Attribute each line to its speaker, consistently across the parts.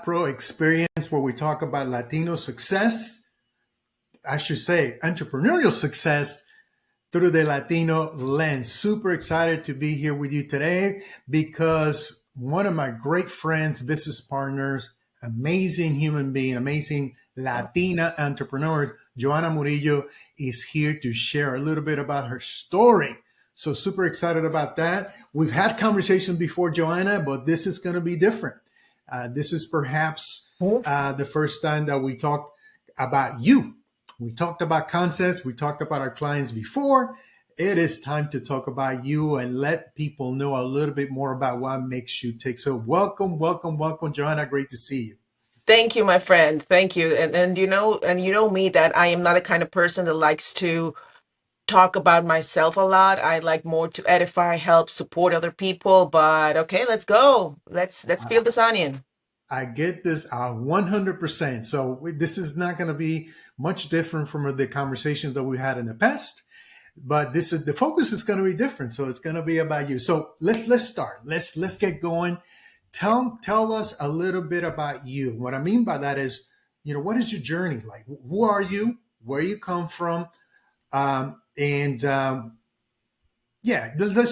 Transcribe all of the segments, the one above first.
Speaker 1: LatProXperience, where we talk about Latino success, I should say entrepreneurial success through the Latino lens. Super excited to be here with you today because one of my great friends, business partners, amazing human being, amazing Latina entrepreneur, Johanna Murillo, is here to share a little bit about her story. So super excited about that. We've had conversations before, Johanna, but this is going to be different. This is perhaps the first time that we talked about you. We talked about concepts. We talked about our clients before. It is time to talk about you and let people know a little bit more about what makes you tick. So welcome, Johanna. Great to see you.
Speaker 2: Thank you, my friend. Thank you. And you know me that I am not a kind of person that likes to talk about myself a lot. I like more to edify, help, support other people. But okay, let's go. Let's peel this onion.
Speaker 1: I get this 100%. So this is not going to be much different from the conversations that we had in the past, but the focus is going to be different. So it's going to be about you. So let's start. Let's get going. Tell us a little bit about you. What I mean by that is, what is your journey like? Who are you? Where you come from? Let's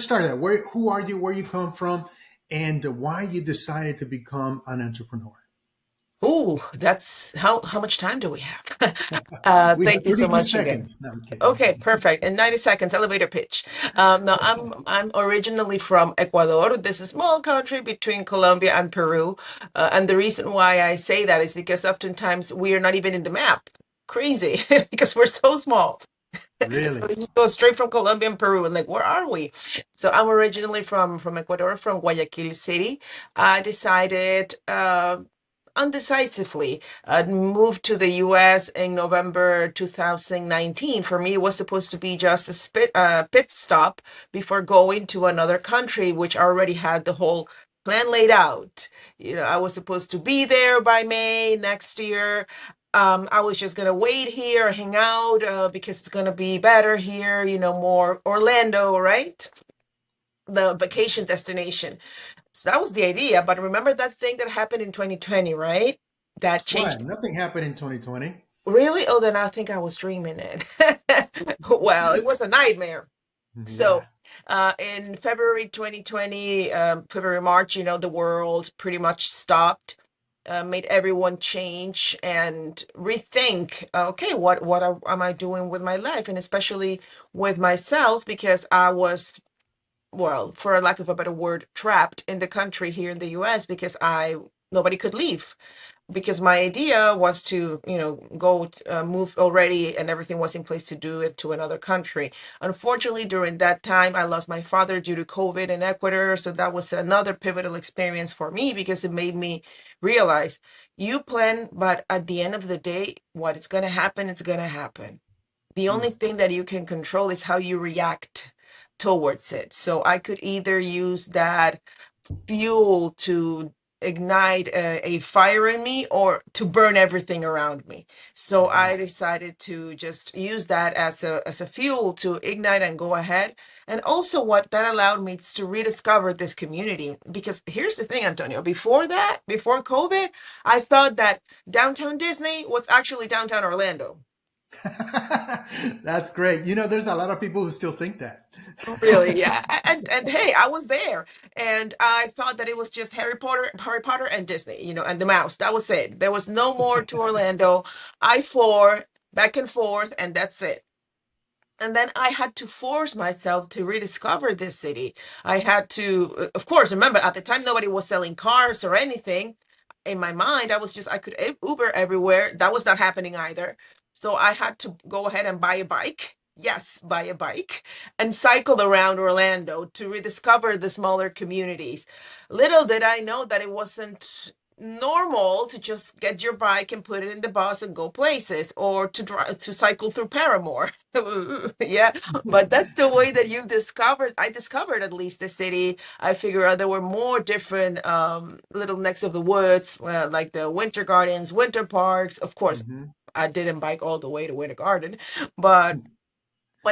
Speaker 1: start there. Who are you? Where you come from? And why you decided to become an entrepreneur.
Speaker 2: Ooh, that's how much time do we have?
Speaker 1: We have
Speaker 2: Thank you so
Speaker 1: 32
Speaker 2: much again.
Speaker 1: seconds. No, I'm kidding.
Speaker 2: Okay, perfect. In 90 seconds, elevator pitch. No, I'm originally from Ecuador. This is a small country between Colombia and Peru. And the reason why I say that is because oftentimes we are not even in the map. Crazy, because we're so small.
Speaker 1: Really?
Speaker 2: So we just go straight from Colombia and Peru and like, where are we? So I'm originally from Ecuador, from Guayaquil City. I decided undecisively moved to the US in November 2019. For me, it was supposed to be just a pit stop before going to another country, which already had the whole plan laid out. I was supposed to be there by May next year. I was just gonna wait here, hang out, because it's gonna be better here, more Orlando, right? The vacation destination. So that was the idea. But remember that thing that happened in 2020, right? That
Speaker 1: What?
Speaker 2: changed.
Speaker 1: Nothing happened in 2020.
Speaker 2: Really? Oh, then I think I was dreaming it. Well, it was a nightmare. So,
Speaker 1: Yeah.
Speaker 2: in February 2020, February, March, the world pretty much stopped, made everyone change and rethink, okay, am I doing with my life? And especially with myself, because I was, well, for lack of a better word, trapped in the country here in the US because nobody could leave because my idea was to, go move already and everything was in place to do it to another country. Unfortunately, during that time, I lost my father due to COVID in Ecuador. So that was another pivotal experience for me because it made me realize you plan, but at the end of the day, what is going to happen, it's going to happen. The only thing that you can control is how you react towards it. So I could either use that fuel to ignite a fire in me or to burn everything around me. So I decided to just use that as a fuel to ignite and go ahead. And also what that allowed me is to rediscover this community. Because here's the thing, Antonio, before COVID, I thought that downtown Disney was actually downtown Orlando.
Speaker 1: That's great. There's a lot of people who still think that.
Speaker 2: Really, yeah. And hey, I was there and I thought that it was just Harry Potter and Disney, and the mouse. That was it. There was no more to Orlando. I-4 back and forth, and that's it. And then I had to force myself to rediscover this city. I had to, of course, remember at the time nobody was selling cars or anything. In my mind, I could Uber everywhere. That was not happening either. So I had to go ahead and buy a bike. Yes, buy a bike and cycle around Orlando to rediscover the smaller communities. Little did I know that it wasn't normal to just get your bike and put it in the bus and go places or to cycle through Paramore. Yeah, but that's the way that I discovered at least the city. I figured out there were more different little necks of the woods, like the winter gardens, winter parks. Of course,
Speaker 1: Mhm.
Speaker 2: I didn't bike all the way to Winter Garden, but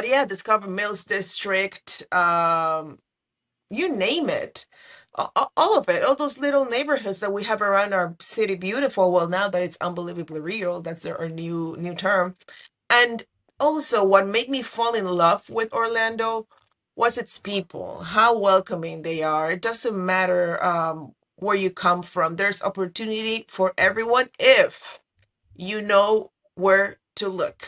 Speaker 2: yeah, discover Mills District, you name it. all of it, all those little neighborhoods that we have around our city, beautiful. Well, now that it's unbelievably real, that's our new term. And also, what made me fall in love with Orlando was its people, how welcoming they are. It doesn't matter where you come from. There's opportunity for everyone if you know where to look.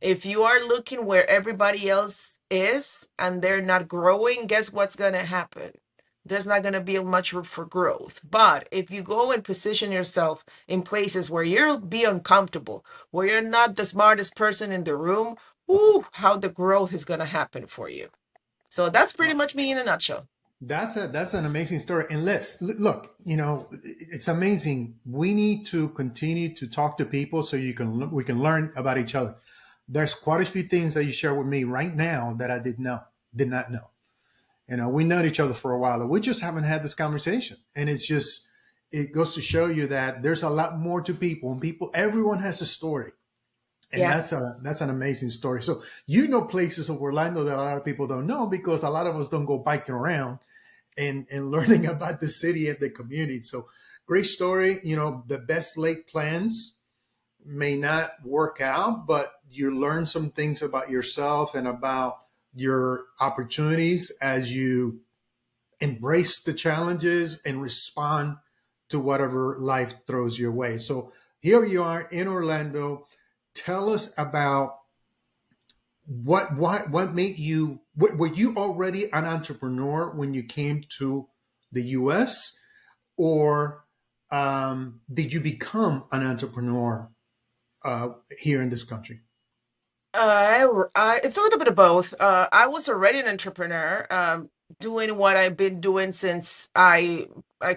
Speaker 2: If you are looking where everybody else is and they're not growing, guess what's going to happen? There's not going to be much room for growth. But if you go and position yourself in places where you'll be uncomfortable, where you're not the smartest person in the room, ooh, how the growth is going to happen for you. So that's pretty much me in a nutshell.
Speaker 1: That's an amazing story. And look, it's amazing. We need to continue to talk to people so we can learn about each other. There's quite a few things that you share with me right now that I did not know. We known each other for a while, and we just haven't had this conversation. And it goes to show you that there's a lot more to people, and everyone has a story. And
Speaker 2: Yes.
Speaker 1: that's an amazing story. So places of Orlando that a lot of people don't know because a lot of us don't go biking around and learning about the city and the community. So great story. The best laid plans may not work out, but you learn some things about yourself and about your opportunities as you embrace the challenges and respond to whatever life throws your way. So here you are in Orlando. Tell us about what made you, were you already an entrepreneur when you came to the US, or did you become an entrepreneur here in this country?
Speaker 2: It's a little bit of both. I was already an entrepreneur, doing what I've been doing since I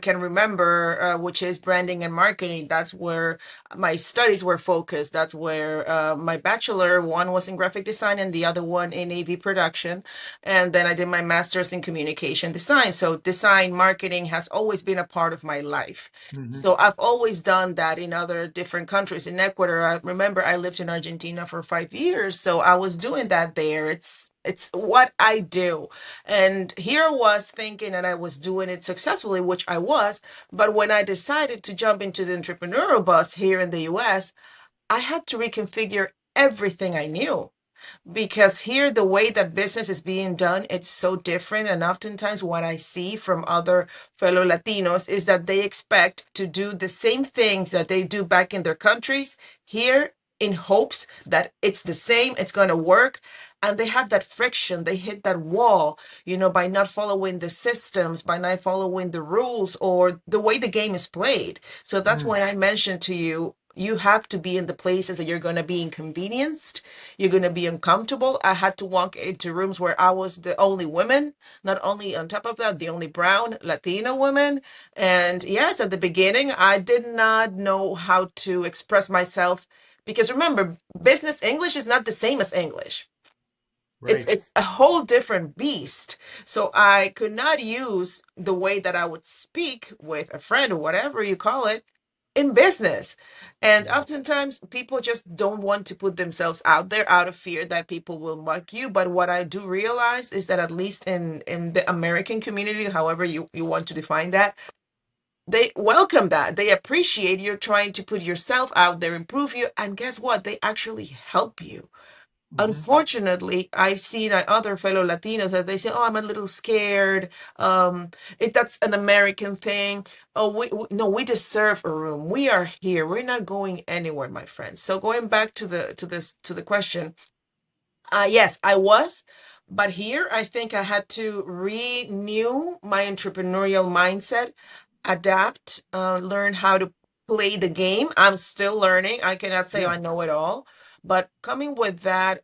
Speaker 2: can remember, which is branding and marketing. That's where my studies were focused. That's where my bachelor, one was in graphic design and the other one in AV production. And then I did my master's in communication design. So design marketing has always been a part of my life.
Speaker 1: Mm-hmm.
Speaker 2: So I've always done that in other different countries. In Ecuador, I remember I lived in Argentina for 5 years, so I was doing that there. It's what I do. And here I was thinking and I was doing it successfully, which I was. But when I decided to jump into the entrepreneurial bus here in the US, I had to reconfigure everything I knew, because here the way that business is being done, it's so different. And oftentimes what I see from other fellow Latinos is that they expect to do the same things that they do back in their countries here, in hopes that it's the same, it's going to work. And they have that friction, they hit that wall, by not following the systems, by not following the rules or the way the game is played. So that's
Speaker 1: Mm.
Speaker 2: when I mentioned to you, you have to be in the places that you're going to be inconvenienced, you're going to be uncomfortable. I had to walk into rooms where I was the only woman, not only on top of that, the only brown Latina woman. And yes, at the beginning, I did not know how to express myself, because remember, business English is not the same as English. It's
Speaker 1: Right.
Speaker 2: it's a whole different beast. So I could not use the way that I would speak with a friend or whatever you call it in business. And
Speaker 1: Yeah.
Speaker 2: oftentimes people just don't want to put themselves out there out of fear that people will mock you. But what I do realize is that at least in the American community, however you want to define that, they welcome that. They appreciate you're trying to put yourself out there, improve you, and guess what? They actually help you.
Speaker 1: Hmm.
Speaker 2: Unfortunately, I've seen other fellow Latinos that they say, "Oh, I'm a little scared. That's an American thing. Oh, no, we deserve a room. We are here. We're not going anywhere, my friends." So going back to the question, yes, I was, but here I think I had to renew my entrepreneurial mindset, adapt, learn how to play the game. I'm still learning. I cannot say
Speaker 1: Yeah.
Speaker 2: I know it all, but coming with that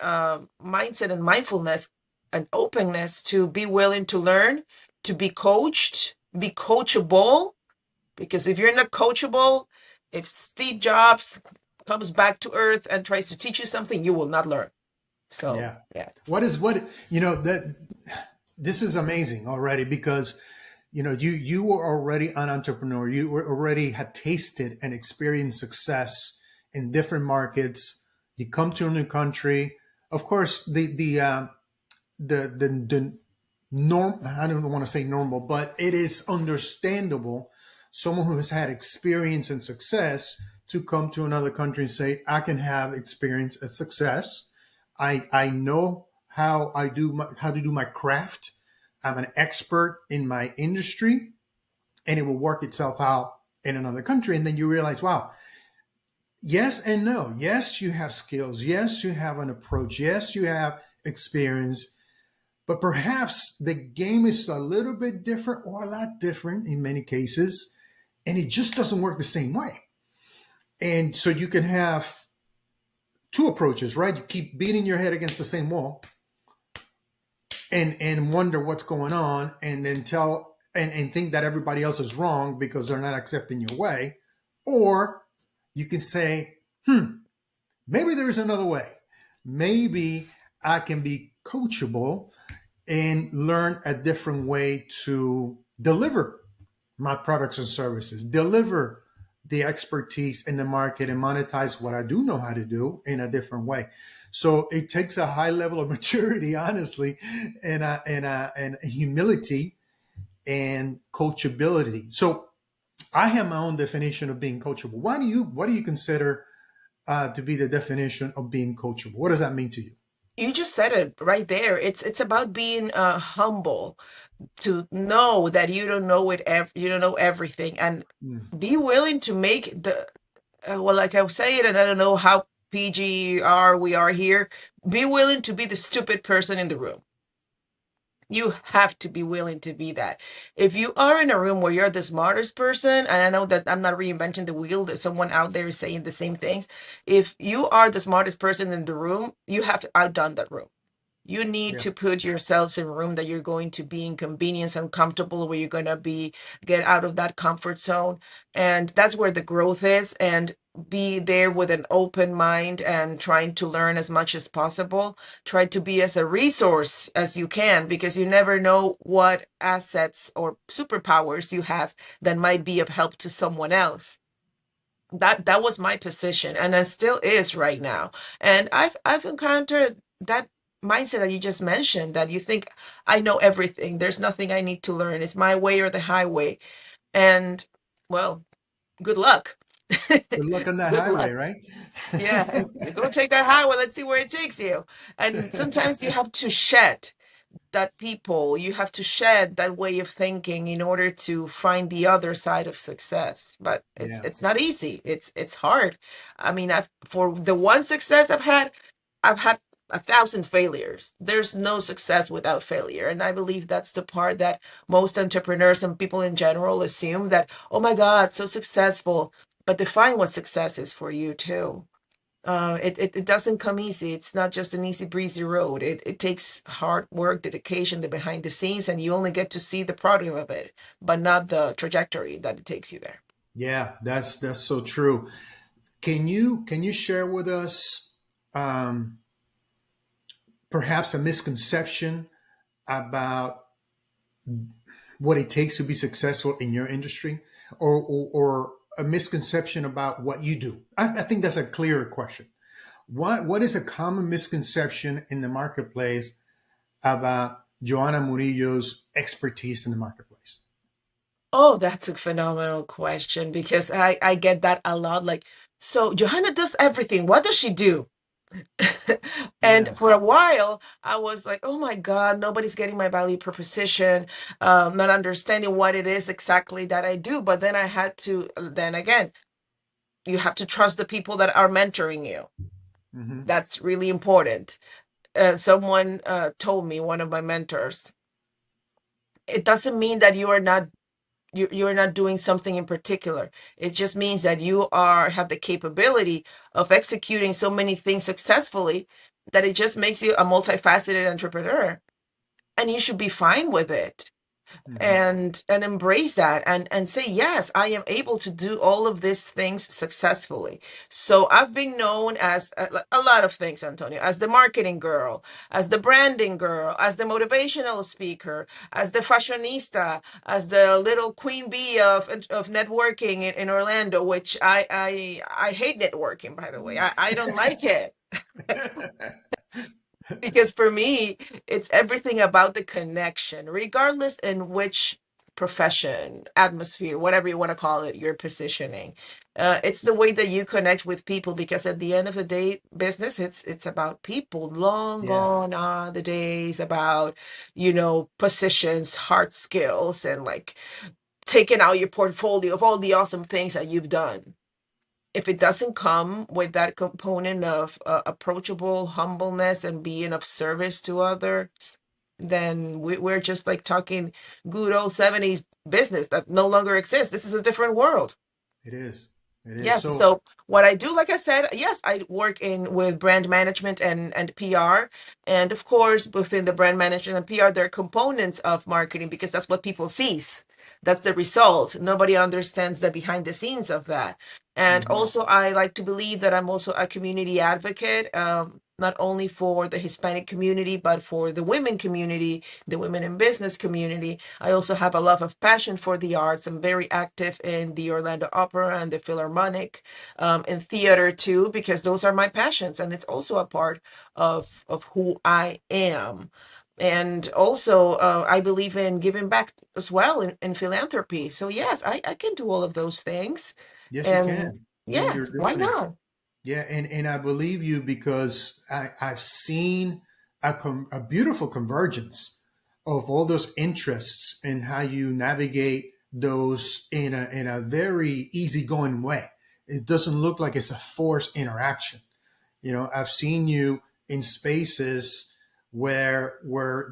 Speaker 2: mindset and mindfulness and openness to be willing to learn, to be coached, be coachable. Because if you're not coachable, if Steve Jobs comes back to earth and tries to teach you something, you will not learn. So,
Speaker 1: Yeah.
Speaker 2: yeah.
Speaker 1: What that this is amazing already because you were already an entrepreneur. You were already had tasted and experienced success in different markets. You come to a new country. Of course, the I don't want to say normal, but it is understandable. Someone who has had experience and success to come to another country and say, I can have experience and success. I know how to do my craft. I'm an expert in my industry, and it will work itself out in another country. And then you realize, wow, yes and no. Yes, you have skills. Yes, you have an approach. Yes, you have experience, but perhaps the game is a little bit different or a lot different in many cases, and it just doesn't work the same way. And so you can have two approaches, right? You keep beating your head against the same wall and wonder what's going on, and then and think that everybody else is wrong because they're not accepting your way. Or you can say, maybe there's another way. Maybe I can be coachable and learn a different way to deliver my products and services, deliver the expertise in the market, and monetize what I do know how to do in a different way. So it takes a high level of maturity, honestly, and humility and coachability. So I have my own definition of being coachable. What do you consider to be the definition of being coachable? What does that mean to you?
Speaker 2: You just said it right there. It's about being humble, to know that you don't know you don't know everything, and
Speaker 1: Mm,
Speaker 2: be willing to make the well, like I was saying, and I don't know how PGR we are here. Be willing to be the stupid person in the room. You have to be willing to be that. If you are in a room where you're the smartest person, and I know that I'm not reinventing the wheel, that someone out there is saying the same things. If you are the smartest person in the room, you have outdone that room. You need
Speaker 1: yeah.
Speaker 2: to put yourselves in a room that you're going to be inconvenienced and comfortable, where you're going to be get out of that comfort zone. And that's where the growth is. And be there with an open mind and trying to learn as much as possible. Try to be as a resource as you can, because you never know what assets or superpowers you have that might be of help to someone else. That was my position, and it still is right now. And I've encountered that mindset that you just mentioned, that you think, I know everything, there's nothing I need to learn, it's my way or the highway. And well, good luck.
Speaker 1: Good luck on that
Speaker 2: Good
Speaker 1: highway,
Speaker 2: luck.
Speaker 1: right?
Speaker 2: Yeah, go take that highway, let's see where it takes you. And sometimes you have to shed that people, you have to shed that way of thinking in order to find the other side of success. But it's
Speaker 1: Yeah.
Speaker 2: it's not easy, it's hard. I mean, for the one success I've had 1,000 failures. There's no success without failure, and I believe that's the part that most entrepreneurs and people in general assume, that, oh my God, so successful. But define what success is for you too. It doesn't come easy. It's not just an easy breezy road. It takes hard work, dedication, the behind the scenes, and you only get to see the product of it, but not the trajectory that it takes you there.
Speaker 1: Yeah, that's so true. Can you share with us um, perhaps a misconception about what it takes to be successful in your industry, or a misconception about what you do? I think that's a clearer question. What is a common misconception in the marketplace about Johanna Murillo's expertise in the marketplace?
Speaker 2: Oh, that's a phenomenal question, because I get that a lot. Like, so Johanna does everything. What does she do? And
Speaker 1: Yeah.
Speaker 2: for a while, I was like, oh my God, nobody's getting my value proposition, not understanding what it is exactly that I do. But then I had to, then again, you have to trust the people that are mentoring you.
Speaker 1: Hmm.
Speaker 2: That's really important. Someone told me, one of my mentors, it doesn't mean that you're not doing something in particular. It just means that you are have the capability of executing so many things successfully, that it just makes you a multifaceted entrepreneur, and you should be fine with it,
Speaker 1: Hmm.
Speaker 2: and embrace that, and say, yes, I am able to do all of these things successfully. So I've been known as a lot of things, Antonio, as the marketing girl, as the branding girl, as the motivational speaker, as the fashionista, as the little queen bee of networking in Orlando, which I hate networking, by the way. I don't like it. Because for me, it's everything about the connection, regardless in which profession, atmosphere, whatever you want to call it, you're positioning. It's the way that you connect with people, because at the end of the day, business, it's about people. Long
Speaker 1: Yeah,
Speaker 2: gone are the days about, positions, hard skills, and like taking out your portfolio of all the awesome things that you've done. If it doesn't come with that component of approachable humbleness and being of service to others, then we're just like talking good old 70s business that no longer exists. This is a different world.
Speaker 1: it is. It is.
Speaker 2: Yes.
Speaker 1: So
Speaker 2: So what I do, like I said, yes, I work in with brand management and PR. And of course, within the brand management and PR, there are components of marketing because that's what people sees. That's the result. Nobody understands the behind the scenes of that. And
Speaker 1: mhm,
Speaker 2: also, I like to believe that I'm also a community advocate, not only for the Hispanic community, but for the women community, the women in business community. I also have a love of passion for the arts. I'm very active in the Orlando Opera and the Philharmonic, in theater too, because those are my passions, and it's also a part of who I am. And also, I believe in giving back as well in philanthropy. So yes, I can do all of those things.
Speaker 1: yes, you
Speaker 2: And
Speaker 1: can. You're
Speaker 2: yes, why
Speaker 1: doing it.
Speaker 2: not?
Speaker 1: Yeah, and I believe you because I've seen a beautiful convergence of all those interests and how you navigate those in a very easygoing way. It doesn't look like it's a forced interaction. I've seen you in spaces where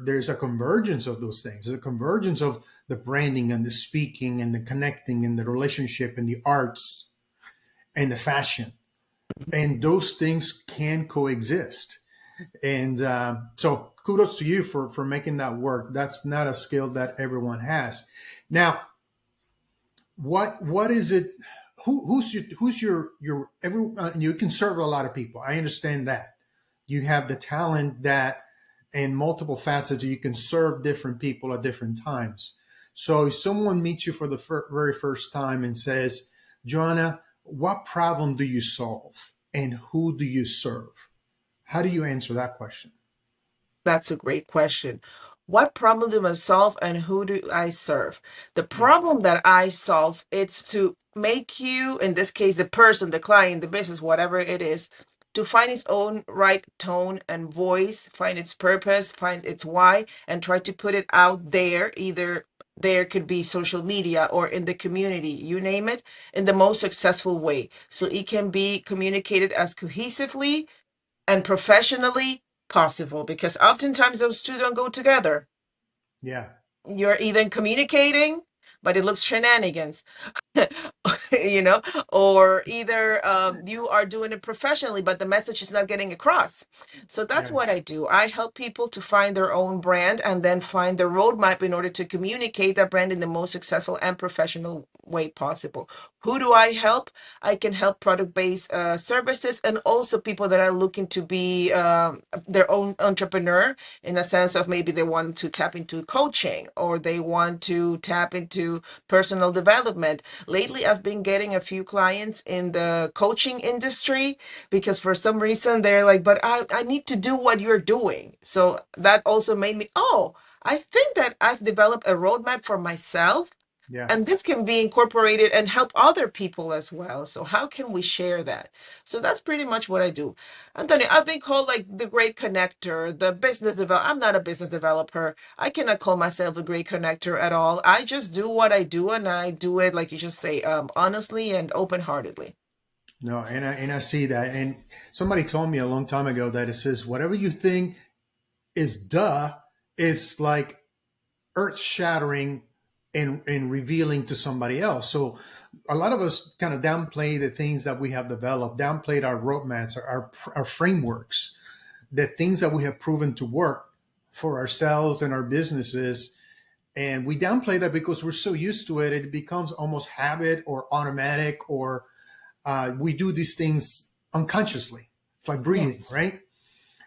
Speaker 1: there's a convergence of those things. There's a convergence of the branding and the speaking and the connecting and the relationship and the arts and the fashion, and those things can coexist. And so kudos to you for making that work. That's not a skill that everyone has. Now, what is it? Who's your everyone? You can serve a lot of people. I understand that you have the talent that in multiple facets you can serve different people at different times. So if someone meets you for the very first time and says, Joanna, what problem do you solve and who do you serve? How do you answer that question?
Speaker 2: That's a great question. What problem do I solve and who do I serve? The
Speaker 1: Yeah,
Speaker 2: problem that I solve, it's to make you, in this case, the person, the client, the business, whatever it is, to find its own right tone and voice, find its purpose, find its why, and try to put it out there. Either there could be social media or in the community, you name it, in the most successful way. So it can be communicated as cohesively and professionally possible, because oftentimes those two don't go together.
Speaker 1: yeah,
Speaker 2: You're even communicating, but it looks shenanigans. you know, or either you are doing it professionally, but the message is not getting across. So that's
Speaker 1: yeah,
Speaker 2: what I do. I help people to find their own brand and then find the roadmap in order to communicate that brand in the most successful and professional way possible. Who do I help? I can help product-based services, and also people that are looking to be their own entrepreneur, in a sense of maybe they want to tap into coaching or they want to tap into personal development. Lately, I've been getting a few clients in the coaching industry because for some reason they're like, but I need to do what you're doing. So that also made me, oh, I think that I've developed a roadmap for myself,
Speaker 1: yeah.
Speaker 2: and this can be incorporated and help other people as well. So how can we share that? So that's pretty much what I do. Antonio, I've been called like the great connector, the business developer. I'm not a business developer. I cannot call myself a great connector at all. I just do what I do, and I do it, like you just say, honestly and open-heartedly.
Speaker 1: No, and I see that. And somebody told me a long time ago that it says whatever you think is duh is like earth shattering and revealing to somebody else. So a lot of us kind of downplay the things that we have developed, downplayed our roadmaps, our frameworks, the things that we have proven to work for ourselves and our businesses. And we downplay that because we're so used to it, it becomes almost habit or automatic, or we do these things unconsciously. It's like breathing,
Speaker 2: Yes.
Speaker 1: right?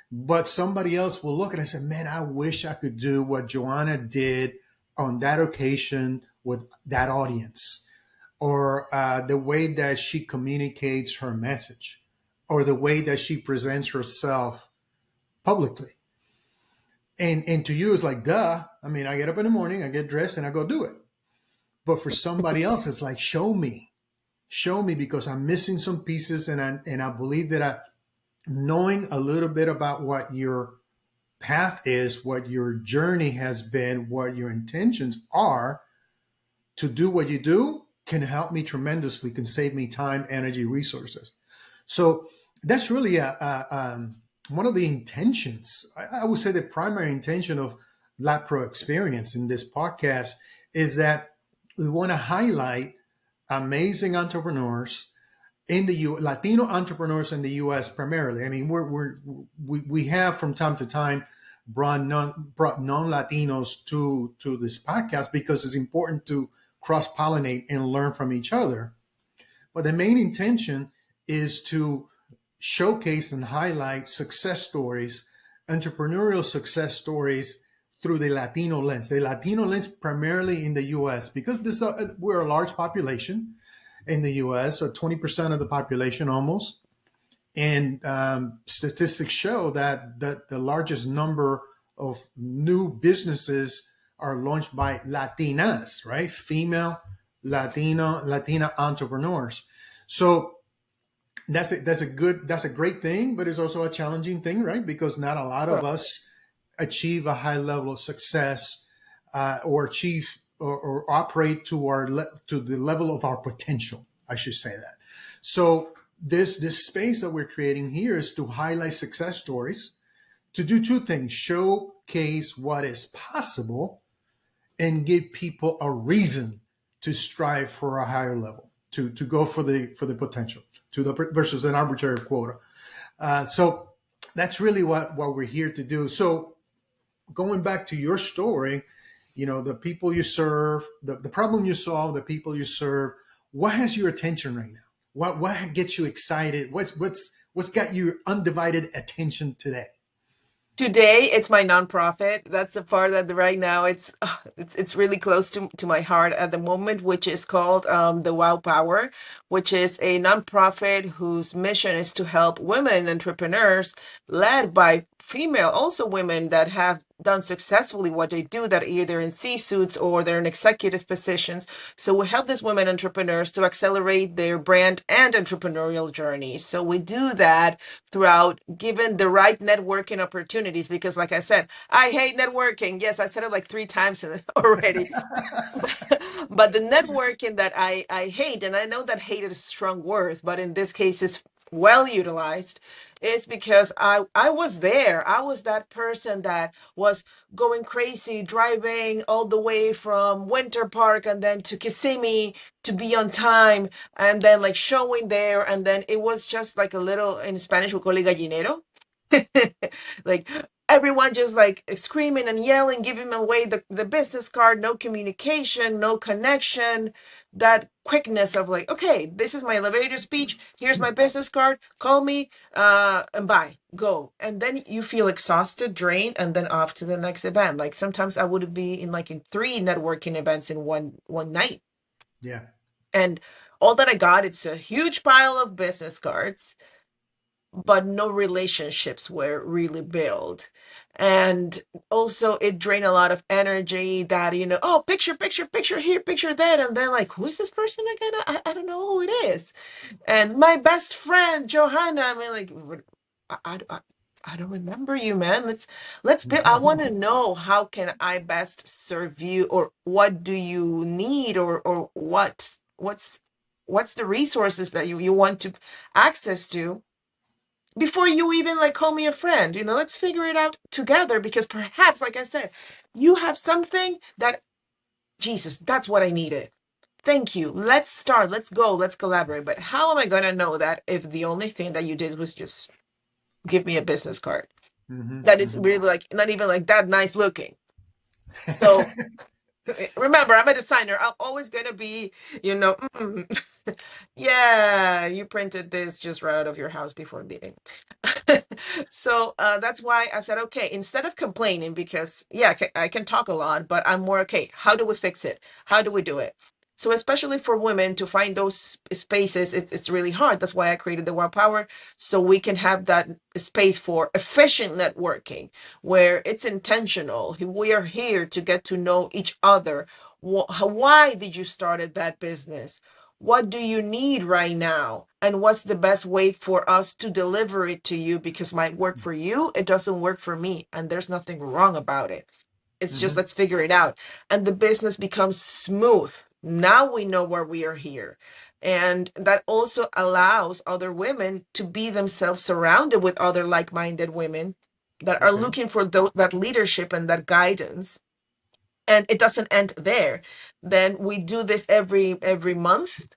Speaker 1: But somebody else will look and I say, man, I wish I could do what Joanna did on that occasion with that audience, or the way that she communicates her message, or the way that she presents herself publicly. And to you, it's like, duh. I mean, I get up in the morning, I get dressed, and I go do it. But for somebody else, it's like, show me, because I'm missing some pieces, and I believe that knowing a little bit about what your path is, what your journey has been, what your intentions are to do what you do can help me tremendously, can save me time, energy, resources. So that's really one of the intentions. I would say the primary intention of LatProXperience in this podcast is that we want to highlight amazing entrepreneurs in the Latino entrepreneurs in the U.S. primarily. I mean, we have from time to time brought non-Latinos to this podcast because it's important to cross-pollinate and learn from each other. But the main intention is to showcase and highlight success stories, entrepreneurial success stories through the Latino lens. The Latino lens primarily in the U.S. because we're a large population in the U.S., so 20% of the population almost. And statistics show that the largest number of new businesses are launched by Latinas, right? Female Latina entrepreneurs. So that's a great thing, but it's also a challenging thing, right? Because not a lot of us achieve a high level of success or achieve or operate to the level of our potential. I should say that. So this space that we're creating here is to highlight success stories, to do two things: showcase what is possible, and give people a reason to strive for a higher level, to go for the potential, versus an arbitrary quota. So that's really what we're here to do. So going back to your story, the people you serve, the problem you solve, the people you serve, what has your attention right now? What gets you excited? What's got your undivided attention today?
Speaker 2: Today, it's my nonprofit. That's the part that right now it's really close to my heart at the moment, which is called the WOW PWR, which is a nonprofit whose mission is to help women entrepreneurs led by female, also women that have done successfully what they do, that either in C-suits or they're in executive positions. So we help these women entrepreneurs to accelerate their brand and entrepreneurial journey. So we do that throughout given the right networking opportunities, because like I said, I hate networking. Yes, I said it like 3 times already. But the networking that I hate, and I know that hate is a strong word, but in this case is well utilized, is because I was there. I was that person that was going crazy, driving all the way from Winter Park and then to Kissimmee to be on time, and then like showing there, and then it was just like a little, in Spanish we call it gallinero. Like everyone just like screaming and yelling, giving away the business card, no communication, no connection, that quickness of like, okay, this is my elevator speech, here's my business card, call me, and bye, go. And then you feel exhausted, drained, and then off to the next event. Like sometimes I would be in 3 networking events in one night.
Speaker 1: Yeah.
Speaker 2: And all that I got, it's a huge pile of business cards, but no relationships were really built. And also it drained a lot of energy that, oh, picture here, picture that. And then like, who is this person again? I don't know who it is. And my best friend, Johanna, I mean, like, I don't remember you, man. Let's build. I want to know how can I best serve you, or what do you need, or what's the resources that you want to access to before you even like call me a friend. Let's figure it out together, because perhaps, like I said, you have something that, Jesus, that's what I needed. Thank you. Let's start. Let's go. Let's collaborate. But how am I going to know that if the only thing that you did was just give me a business card that is really like not even like that nice looking? So remember, I'm a designer. I'm always going to be, yeah, you printed this just right out of your house before leaving. So that's why I said, okay, instead of complaining, because yeah, I can talk a lot, but I'm more, okay, how do we fix it? How do we do it? So especially for women to find those spaces, it's really hard. That's why I created the WOW Power, so we can have that space for efficient networking where it's intentional. We are here to get to know each other. Why did you started that business? What do you need right now? And what's the best way for us to deliver it to you? Because it might work for you, it doesn't work for me, and there's nothing wrong about it. It's just
Speaker 1: Hmm.
Speaker 2: let's figure it out. And the business becomes smooth. Now we know why we are here. And that also allows other women to be themselves surrounded with other like minded women that are
Speaker 1: Okay.
Speaker 2: looking for that leadership and that guidance. And it doesn't end there. Then we do this every month,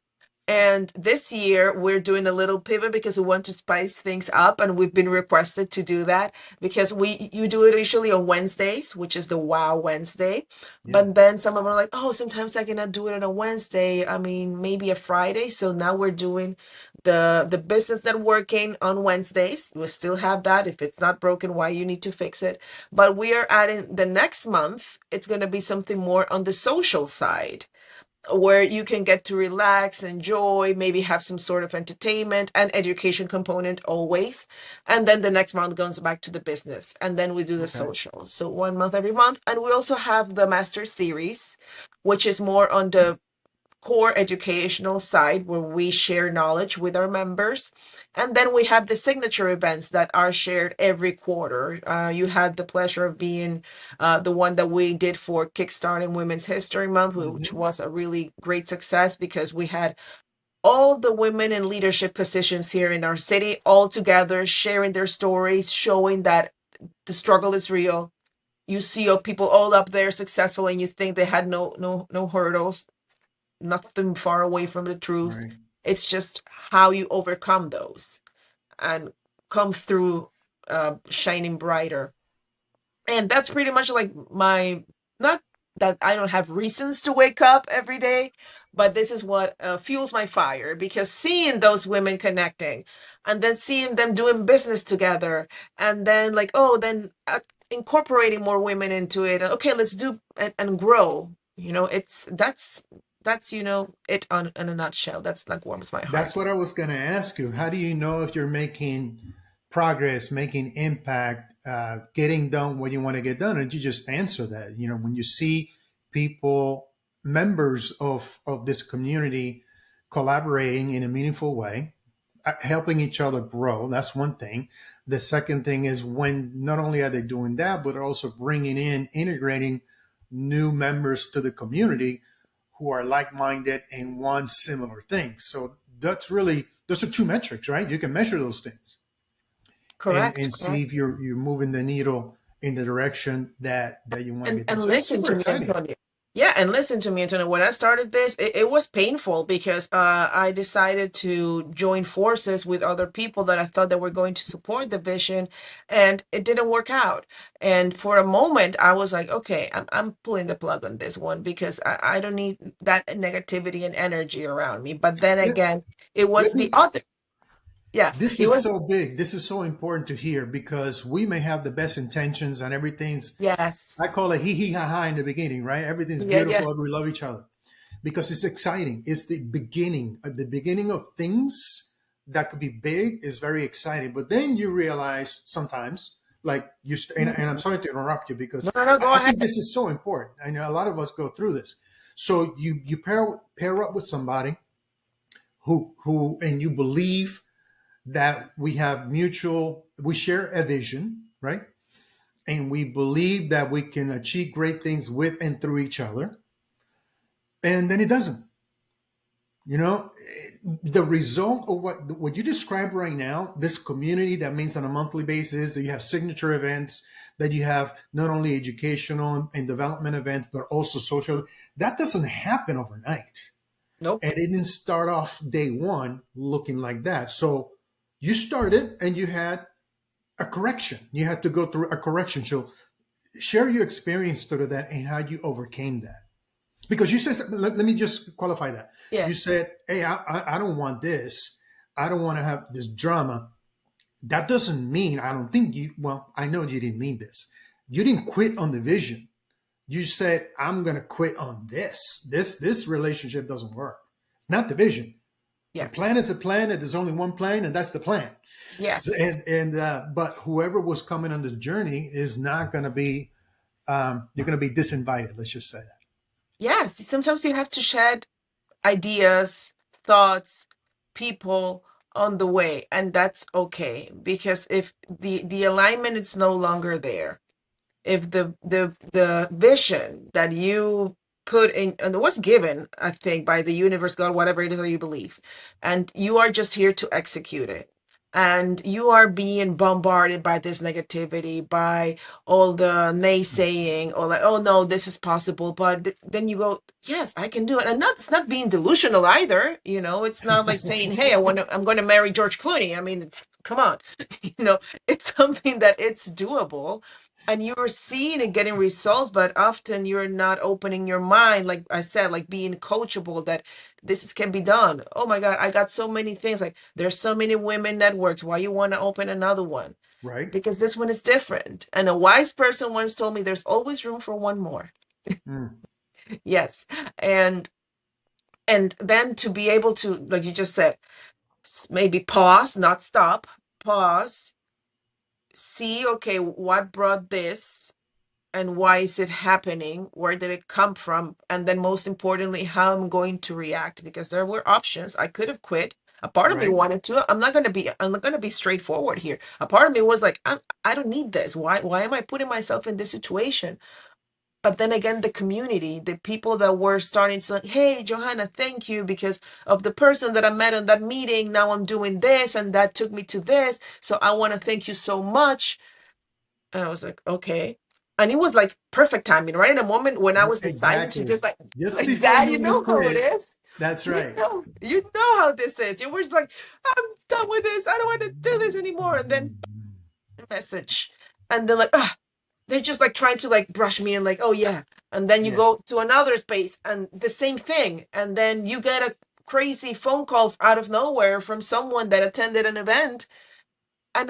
Speaker 2: and this year we're doing a little pivot because we want to spice things up, and we've been requested to do that because we you do it usually on Wednesdays, which is the Wow Wednesday.
Speaker 1: Yeah.
Speaker 2: But then some of them are like, oh, sometimes I cannot do it on a Wednesday. I mean, maybe a Friday. So now we're doing the business networking on Wednesdays. We still have that. If it's not broken, why you need to fix it? But we are adding the next month. It's going to be something more on the social side where you can get to relax, enjoy, maybe have some sort of entertainment and education component always. And then the next month goes back to the business. And then we do the
Speaker 1: Okay.
Speaker 2: social. So 1 month every month. And we also have the master series, which is more on the core educational side where we share knowledge with our members. And then we have the signature events that are shared every quarter. You had the pleasure of being the one that we did for Kickstarting Women's History Month, which
Speaker 1: Hmm.
Speaker 2: was a really great success because we had all the women in leadership positions here in our city all together sharing their stories, showing that the struggle is real. You see people all up there successful and you think they had no hurdles, nothing far away from the truth.
Speaker 1: Right.
Speaker 2: It's just how you overcome those and come through shining brighter. And that's pretty much like my, not that I don't have reasons to wake up every day, but this is what fuels my fire because seeing those women connecting and then seeing them doing business together and then like, oh, then incorporating more women into it. Okay, let's do and grow. It's that's it on in a nutshell. That's like warms my
Speaker 1: That's
Speaker 2: heart.
Speaker 1: what I was going to ask you. How do you know if you're making progress, making impact, getting done what you want to get done? And you just answer that. When you see people, members of this community, collaborating in a meaningful way, helping each other grow. That's one thing. The second thing is when not only are they doing that, but also bringing in, integrating new members to the community who are like-minded and want similar things. So that's really, those are two metrics, right? You can measure those things and
Speaker 2: Correct,
Speaker 1: see
Speaker 2: correct.
Speaker 1: if you're moving the needle in the direction that you want to
Speaker 2: and
Speaker 1: get done.
Speaker 2: and
Speaker 1: So it's
Speaker 2: listen
Speaker 1: super
Speaker 2: to me,
Speaker 1: exciting.
Speaker 2: Antonio. Yeah, and listen to me, Antonio. When I started this, it was painful because I decided to join forces with other people that I thought that were going to support the vision, and it didn't work out. And for a moment, I was like, okay, I'm pulling the plug on this one because I don't need that negativity and energy around me. But then
Speaker 1: Let,
Speaker 2: again, it was
Speaker 1: let
Speaker 2: the
Speaker 1: me
Speaker 2: other. Yeah,
Speaker 1: This
Speaker 2: it
Speaker 1: is
Speaker 2: was.
Speaker 1: so big. This is so important to hear because we may have the best intentions and everything's, I
Speaker 2: Yes.
Speaker 1: call it hee hee ha ha in the beginning, right? Everything's
Speaker 2: Yeah, yeah.
Speaker 1: beautiful. We love each other because it's exciting. It's the beginning. The beginning of things that could be big is very exciting. But then you realize sometimes, like and I'm
Speaker 2: Mhm.
Speaker 1: sorry to interrupt you because
Speaker 2: No, no, no. Go
Speaker 1: I
Speaker 2: ahead.
Speaker 1: think this is so important. I know a lot of us go through this. So you pair up with somebody who and you believe that we share a vision, right? And we believe that we can achieve great things with and through each other. And then it doesn't. You know, the result of what you described right now, this community that means on a monthly basis that you have signature events, that you have not only educational and development events, but also social, that doesn't happen overnight.
Speaker 2: Nope.
Speaker 1: And it didn't start off day one looking like that. So you started and you had a correction. You had to go through a correction. So share your experience through that and how you overcame that. Because you said, let me just qualify that.
Speaker 2: Yeah.
Speaker 1: You said, hey, I don't want this. I don't want to have this drama. That doesn't mean, I don't think you, well, I know you didn't mean this. You didn't quit on the vision. You said, I'm going to quit on this relationship doesn't work. It's not division. A plan
Speaker 2: Yes.
Speaker 1: is a plan, and there's only one plan, and that's the plan.
Speaker 2: Yes.
Speaker 1: But whoever was coming on the journey is not going to be, you're going to be disinvited. Let's just say that.
Speaker 2: Yes. Sometimes you have to shed ideas, thoughts, people on the way, and that's okay, because if the alignment is no longer there, if the vision that you put in and was given, I think, by the universe, God, whatever it is that you believe, and you are just here to execute it, and you are being bombarded by this negativity, by all the naysaying, or like, oh no, this is possible, but then you go, yes, I can do it. And not, it's not being delusional either, it's not like saying, hey, I'm going to marry George Clooney. I mean, come on. It's something that it's doable, and you're seeing and getting results, but often you're not opening your mind, like I said, like being coachable, that can be done. Oh my God, I got so many things. Like, there's so many women networks. Why you want to open another one?
Speaker 1: Right?
Speaker 2: Because this one is different. And a wise person once told me there's always room for one more.
Speaker 1: Mm.
Speaker 2: Yes. And then to be able to, like you just said, maybe pause, not stop, pause, see, okay, what brought this? And why is it happening? Where did it come from? And then most importantly, how I'm going to react, because there were options. I could have quit. A part of me
Speaker 1: Right?
Speaker 2: wanted to. I'm not going to be straightforward here. A part of me was like, I don't need this. Why am I putting myself in this situation? But then again, the community, the people that were starting to like, hey, Johanna, thank you because of the person that I met in that meeting. Now I'm doing this, and that took me to this. So I want to thank you so much. And I was like, okay. And it was like perfect timing, right? In a moment when I was deciding to
Speaker 1: Exactly.
Speaker 2: just
Speaker 1: Just
Speaker 2: like
Speaker 1: before
Speaker 2: that,
Speaker 1: you
Speaker 2: you
Speaker 1: want to
Speaker 2: know how it
Speaker 1: quit.
Speaker 2: is.
Speaker 1: That's right.
Speaker 2: You know how this is. You were just like, I'm done with this. I don't want to do this anymore. And then message. And then like, ah, they're just like trying to like brush me and like, oh yeah. And then you
Speaker 1: Yeah.
Speaker 2: go to another space and the same thing. And then you get a crazy phone call out of nowhere from someone that attended an event. And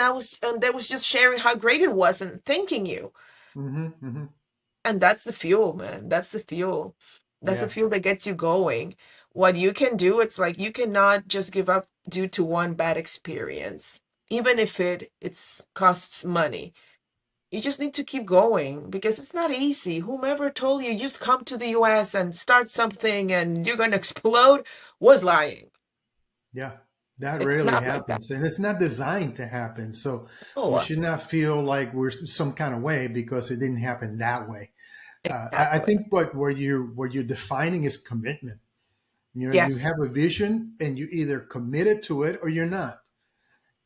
Speaker 2: they was just sharing how great it was and thanking you.
Speaker 1: Hmm. Hmm.
Speaker 2: And that's the fuel, man. That's the fuel. That's the
Speaker 1: Yeah.
Speaker 2: fuel that gets you going. What you can do, it's like you cannot just give up due to one bad experience, even if it's costs money. You just need to keep going because it's not easy. Whomever told you just come to the US and start something and you're gonna explode was lying.
Speaker 1: Yeah. That
Speaker 2: It's
Speaker 1: rarely
Speaker 2: not like that.
Speaker 1: happens. And it's not designed to happen. So we
Speaker 2: Oh,
Speaker 1: should not feel like we're some kind of way because it didn't happen that way. I
Speaker 2: exactly.
Speaker 1: think what you're defining is commitment. You
Speaker 2: Yes.
Speaker 1: have a vision and you either committed to it or you're not.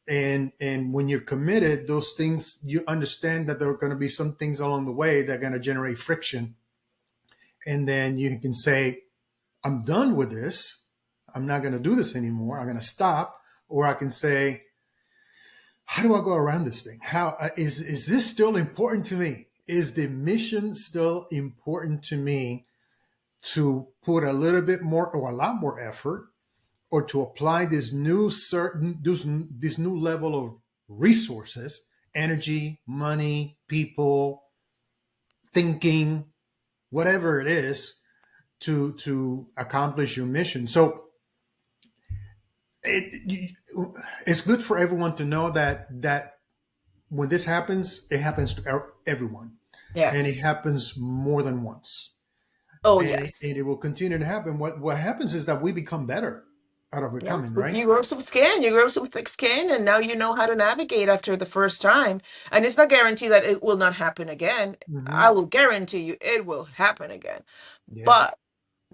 Speaker 1: And when you're committed, those things, you understand that there are going to be some things along the way that are going to generate friction. And then you can say, I'm done with this. I'm not going to do this anymore. I'm going to stop. Or I can say, how do I go around this thing? How is this still important to me? Is the mission still important to me to put a little bit more or a lot more effort or to apply this new level of resources, energy, money, people, thinking, whatever it is to accomplish your mission. So it's good for everyone to know that when this happens, it happens to everyone, and it
Speaker 2: Yes.
Speaker 1: happens more than once,
Speaker 2: Oh,
Speaker 1: and
Speaker 2: yes.
Speaker 1: it will continue to happen. What happens is that we become better at
Speaker 2: Yes,
Speaker 1: overcoming,
Speaker 2: but
Speaker 1: right?
Speaker 2: you grow some skin, you grow some thick skin, and now you know how to navigate after the first time. And it's not guaranteed that it will not happen again. I
Speaker 1: Hmm.
Speaker 2: will guarantee you it will happen again.
Speaker 1: Yeah.
Speaker 2: But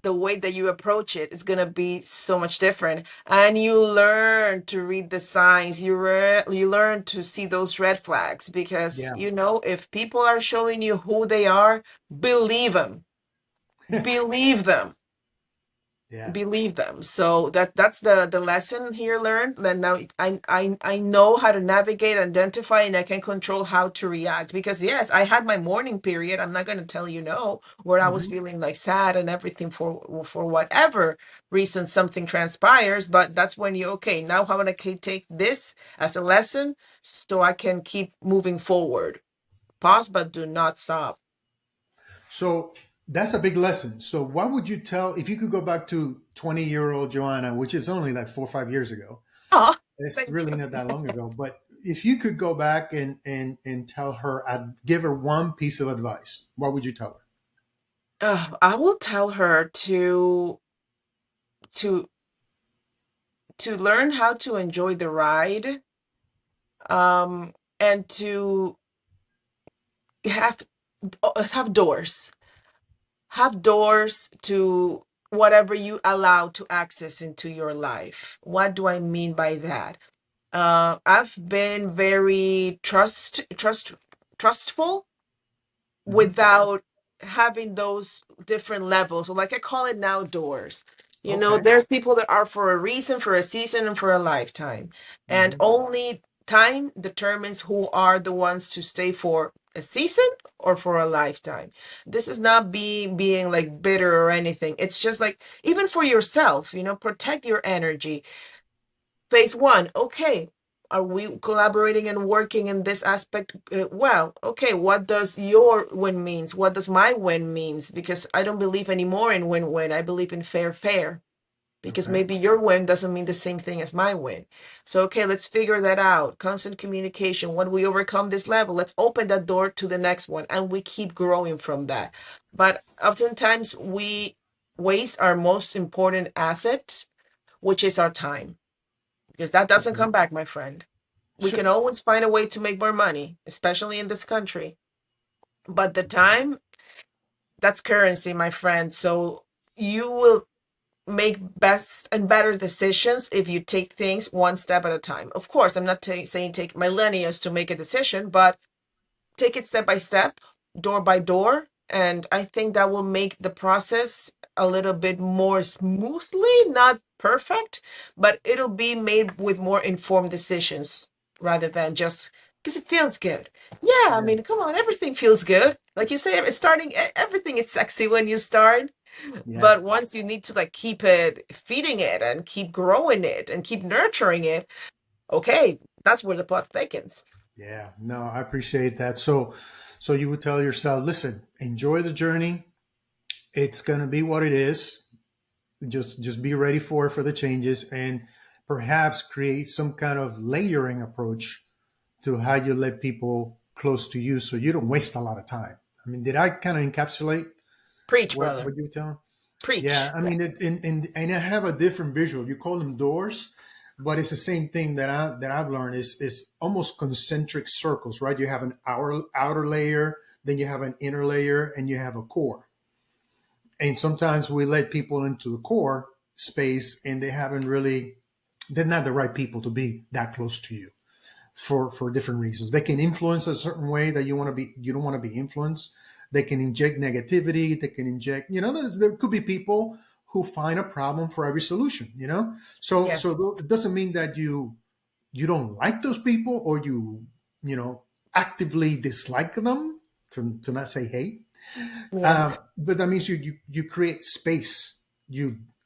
Speaker 2: the way that you approach it is going to be so much different. And you learn to read the signs. You learn to see those red flags because,
Speaker 1: Yeah.
Speaker 2: if people are showing you who they are, believe them. Believe them,
Speaker 1: Yeah.
Speaker 2: believe them. So that's the lesson here learned. Then now I know how to navigate, identify, and I can control how to react. Because yes, I had my mourning period. I'm not going to tell you no, where I was
Speaker 1: Hmm.
Speaker 2: feeling like sad and everything for whatever reason something transpires. But that's when you, okay, now how am I going to take this as a lesson so I can keep moving forward. Pause, but do not stop.
Speaker 1: So that's a big lesson. So what would you tell if you could go back to 20-year-old Joanna, which is only like 4 or 5 years ago?
Speaker 2: Oh,
Speaker 1: It's
Speaker 2: thank
Speaker 1: really
Speaker 2: you.
Speaker 1: not that long ago. But if you could go back and tell her, I'd give her one piece of advice, what would you tell her?
Speaker 2: I will tell her to to learn how to enjoy the ride, and to have have doors. Have doors to whatever you allow to access into your life. What do I mean by that? I've been very trustful
Speaker 1: Hmm.
Speaker 2: without having those different levels. So like I call it now doors. You know,
Speaker 1: Okay.
Speaker 2: there's people that are for a reason, for a season, and for a lifetime. And
Speaker 1: Hmm.
Speaker 2: only time determines who are the ones to stay for a season or for a lifetime. This is not being like bitter or anything. It's just like even for yourself, you know, protect your energy. Phase one, okay. Are we collaborating and working in this aspect? Well, okay, what does your win means? What does my win means? Because I don't believe anymore in win-win. I believe in fair. Because
Speaker 1: Okay.
Speaker 2: maybe your win doesn't mean the same thing as my win. So, okay, let's figure that out. Constant communication. When we overcome this level, let's open that door to the next one, and we keep growing from that. But oftentimes we waste our most important asset, which is our time, because that doesn't
Speaker 1: Okay.
Speaker 2: come back, my friend. We
Speaker 1: Sure.
Speaker 2: can always find a way to make more money, especially in this country. But the time, that's currency, my friend. So you will make best and better decisions if you take things one step at a time. Of course, I'm not saying take millennia to make a decision, but take it step by step, door by door, and I think that will make the process a little bit more smoothly, not perfect, but it'll be made with more informed decisions rather than just because it feels good. Yeah, I
Speaker 1: Yeah.
Speaker 2: mean, come on, everything feels good. Like you say, starting everything is sexy when you start,
Speaker 1: Yeah.
Speaker 2: but once you need to like keep it feeding it and keep growing it and keep nurturing it, okay, that's where the plot thickens.
Speaker 1: Yeah. No, I appreciate that. So you would tell yourself, listen, enjoy the journey. It's gonna be what it is. Just be ready for the changes and perhaps create some kind of layering approach to how you let people close to you so you don't waste a lot of time. I mean, did I kind of encapsulate
Speaker 2: Preach,
Speaker 1: what
Speaker 2: brother.
Speaker 1: you were telling? Yeah,
Speaker 2: Preach.
Speaker 1: I mean, and I have a different visual. You call them doors, but it's the same thing that I've learned is almost concentric circles, right? You have an outer layer, then you have an inner layer, and you have a core. And sometimes we let people into the core space, and they're not the right people to be that close to you for different reasons. They can influence a certain way that you don't want to be influenced. They can inject negativity. They can inject, there could be people who find a problem for every solution, So
Speaker 2: Yes.
Speaker 1: it doesn't mean that you don't like those people or you know, actively dislike them to not say hate.
Speaker 2: Yeah.
Speaker 1: But that means you create space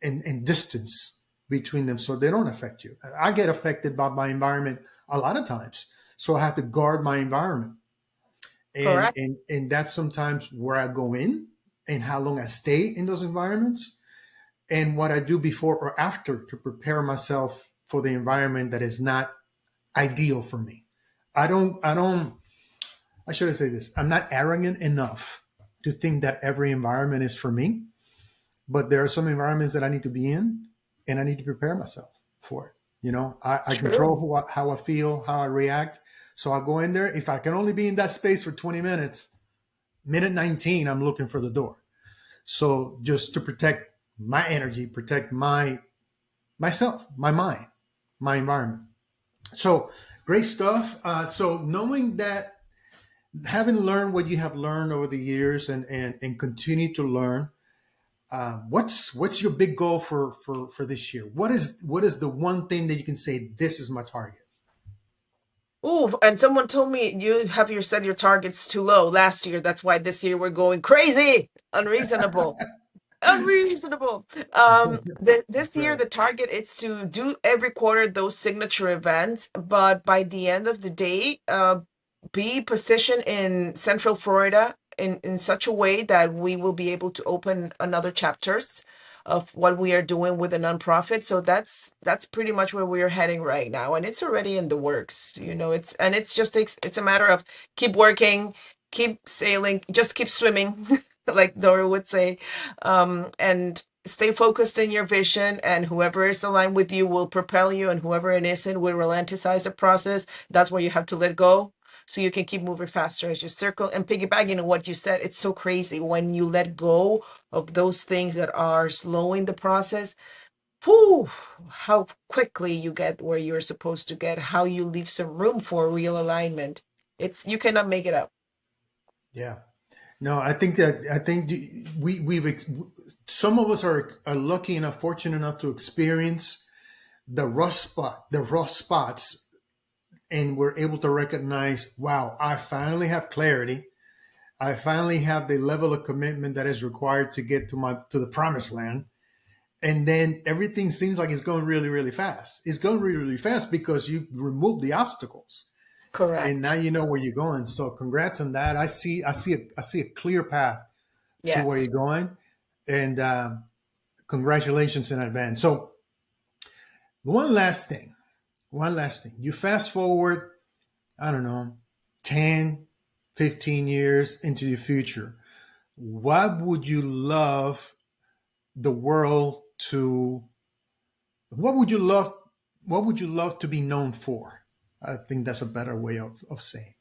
Speaker 1: and distance between them so they don't affect you. I get affected by my environment a lot of times, so I have to guard my environment, and
Speaker 2: Correct.
Speaker 1: and and that's sometimes where I go in and how long I stay in those environments and what I do before or after to prepare myself for the environment that is not ideal for me. I don't I should have said this. I'm not arrogant enough to think that every environment is for me, but there are some environments that I need to be in, and I need to prepare myself for it. I control
Speaker 2: True.
Speaker 1: how I feel, how I react. So I go in there. If I can only be in that space for 20 minutes, minute 19, I'm looking for the door. So just to protect my energy, protect myself, my mind, my environment. So great stuff. So knowing that, having learned what you have learned over the years and continue to learn, what's your big goal for this year? What is the one thing that you can say this is my target?
Speaker 2: Ooh, and someone told me you have set your targets too low last year. That's why this year we're going crazy. Unreasonable. Unreasonable. This year
Speaker 1: Right.
Speaker 2: the target is to do every quarter those signature events, but by the end of the day, be positioned in Central Florida in such a way that we will be able to open another chapters of what we are doing with the nonprofit. So that's pretty much where we're heading right now, and it's already in the works. It's just it's a matter of keep working, keep sailing, just keep swimming, like Dora would say, and stay focused in your vision, and whoever is aligned with you will propel you, and whoever it isn't will ralentize the process. That's where you have to let go so you can keep moving faster as you circle. And piggybacking on what you said, it's so crazy when you let go of those things that are slowing the process. Whew, how quickly you get where you're supposed to get, how you leave some room for real alignment. You cannot make it up.
Speaker 1: Yeah. No, I think some of us are lucky enough, fortunate enough to experience the rough spots, and we're able to recognize, wow, I finally have clarity. I finally have the level of commitment that is required to get to the promised land. And then everything seems like it's going really, really fast. It's going really, really fast because you remove the obstacles, and now
Speaker 2: Correct.
Speaker 1: you know where you're going. So congrats on that. I see a clear path to where
Speaker 2: Yes.
Speaker 1: you're going, and congratulations in advance. So one last thing, you fast forward, I don't know, 10, 15 years into the future. What would you love the world to, what would you love, to be known for? I think that's a better way of saying.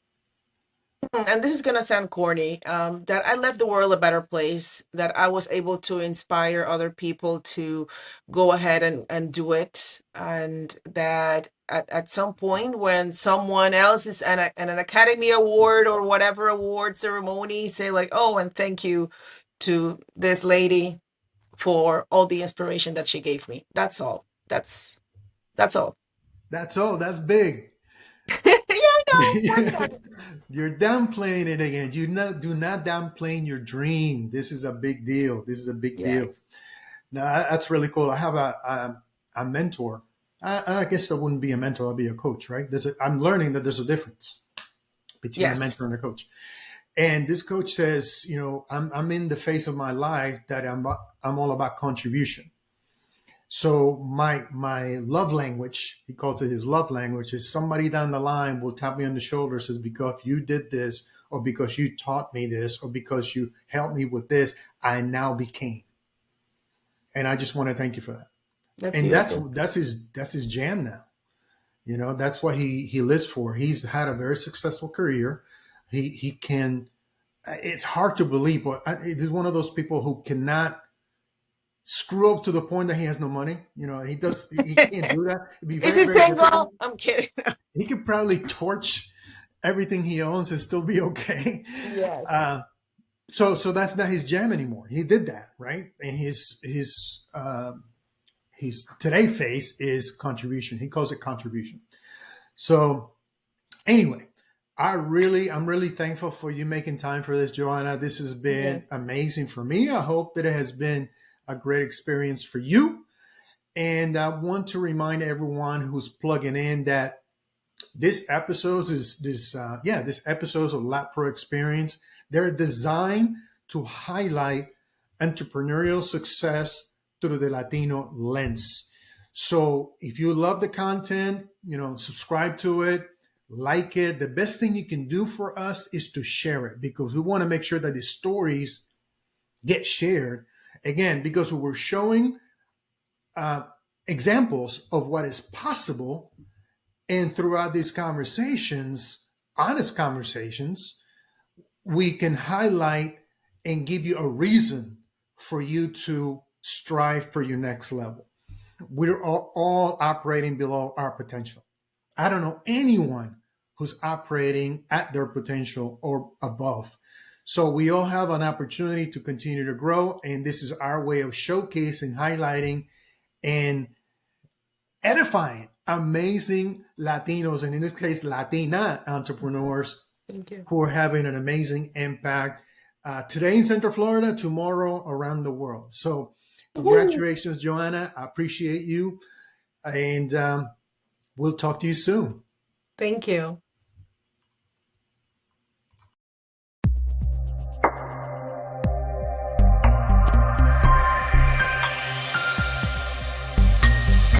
Speaker 2: And this is gonna sound corny, that I left the world a better place, that I was able to inspire other people to go ahead and do it, and that at some point when someone else is an Academy Award or whatever award ceremony, say like, oh, and thank you to this lady for all the inspiration that she gave me. That's all. That's all.
Speaker 1: That's all. That's big.
Speaker 2: Yeah, I know. Working on it.
Speaker 1: You're downplaying it again. Do not downplay your dream. This is a big deal. This is a big deal.
Speaker 2: Yes.
Speaker 1: Now that's really cool. I have a mentor. I guess I wouldn't be a mentor. I'll be a coach, right? I'm learning that there's a difference between a mentor
Speaker 2: Yes.
Speaker 1: and a coach. And this coach says, I'm in the phase of my life that I'm all about contribution. So my love language, he calls it his love language, is somebody down the line will tap me on the shoulder, says, because you did this, or because you taught me this, or because you helped me with this, I now became. And I just want to thank you for that.
Speaker 2: That's
Speaker 1: And that's
Speaker 2: beautiful.
Speaker 1: that's his jam now. That's what he lives for. He's had a very successful career. He can. It's hard to believe, but he's one of those people who cannot screw up to the point that he has no money. He does. He can't do that. It'd be
Speaker 2: Is
Speaker 1: very,
Speaker 2: he
Speaker 1: very
Speaker 2: single?
Speaker 1: difficult.
Speaker 2: I'm kidding.
Speaker 1: He could probably torch everything he owns and still be okay.
Speaker 2: Yes.
Speaker 1: Uh, so that's not his jam anymore. He did that, right? And his today phase is contribution. He calls it contribution. So anyway, I'm really thankful for you making time for this, Johanna. This has
Speaker 2: Yeah.
Speaker 1: been amazing for me. I hope that it has been a great experience for you. And I want to remind everyone who's plugging in that this episodes is this episodes of LatProXperience. They're designed to highlight entrepreneurial success through the Latino lens. So if you love the content, subscribe to it, like it. The best thing you can do for us is to share it, because we want to make sure that the stories get shared. Again, because we're showing uh, examples of what is possible, and throughout these conversations, honest conversations, we can highlight and give you a reason for you to strive for your next level. We're all operating below our potential. I don't know anyone who's operating at their potential or above. So we all have an opportunity to continue to grow. And this is our way of showcasing, highlighting, and edifying amazing Latinos, and in this case, Latina entrepreneurs
Speaker 2: Thank you.
Speaker 1: who are having an amazing impact today in Central Florida, tomorrow around the world. So
Speaker 2: Woo.
Speaker 1: congratulations, Johanna. I appreciate you. And we'll talk to you soon.
Speaker 2: Thank you.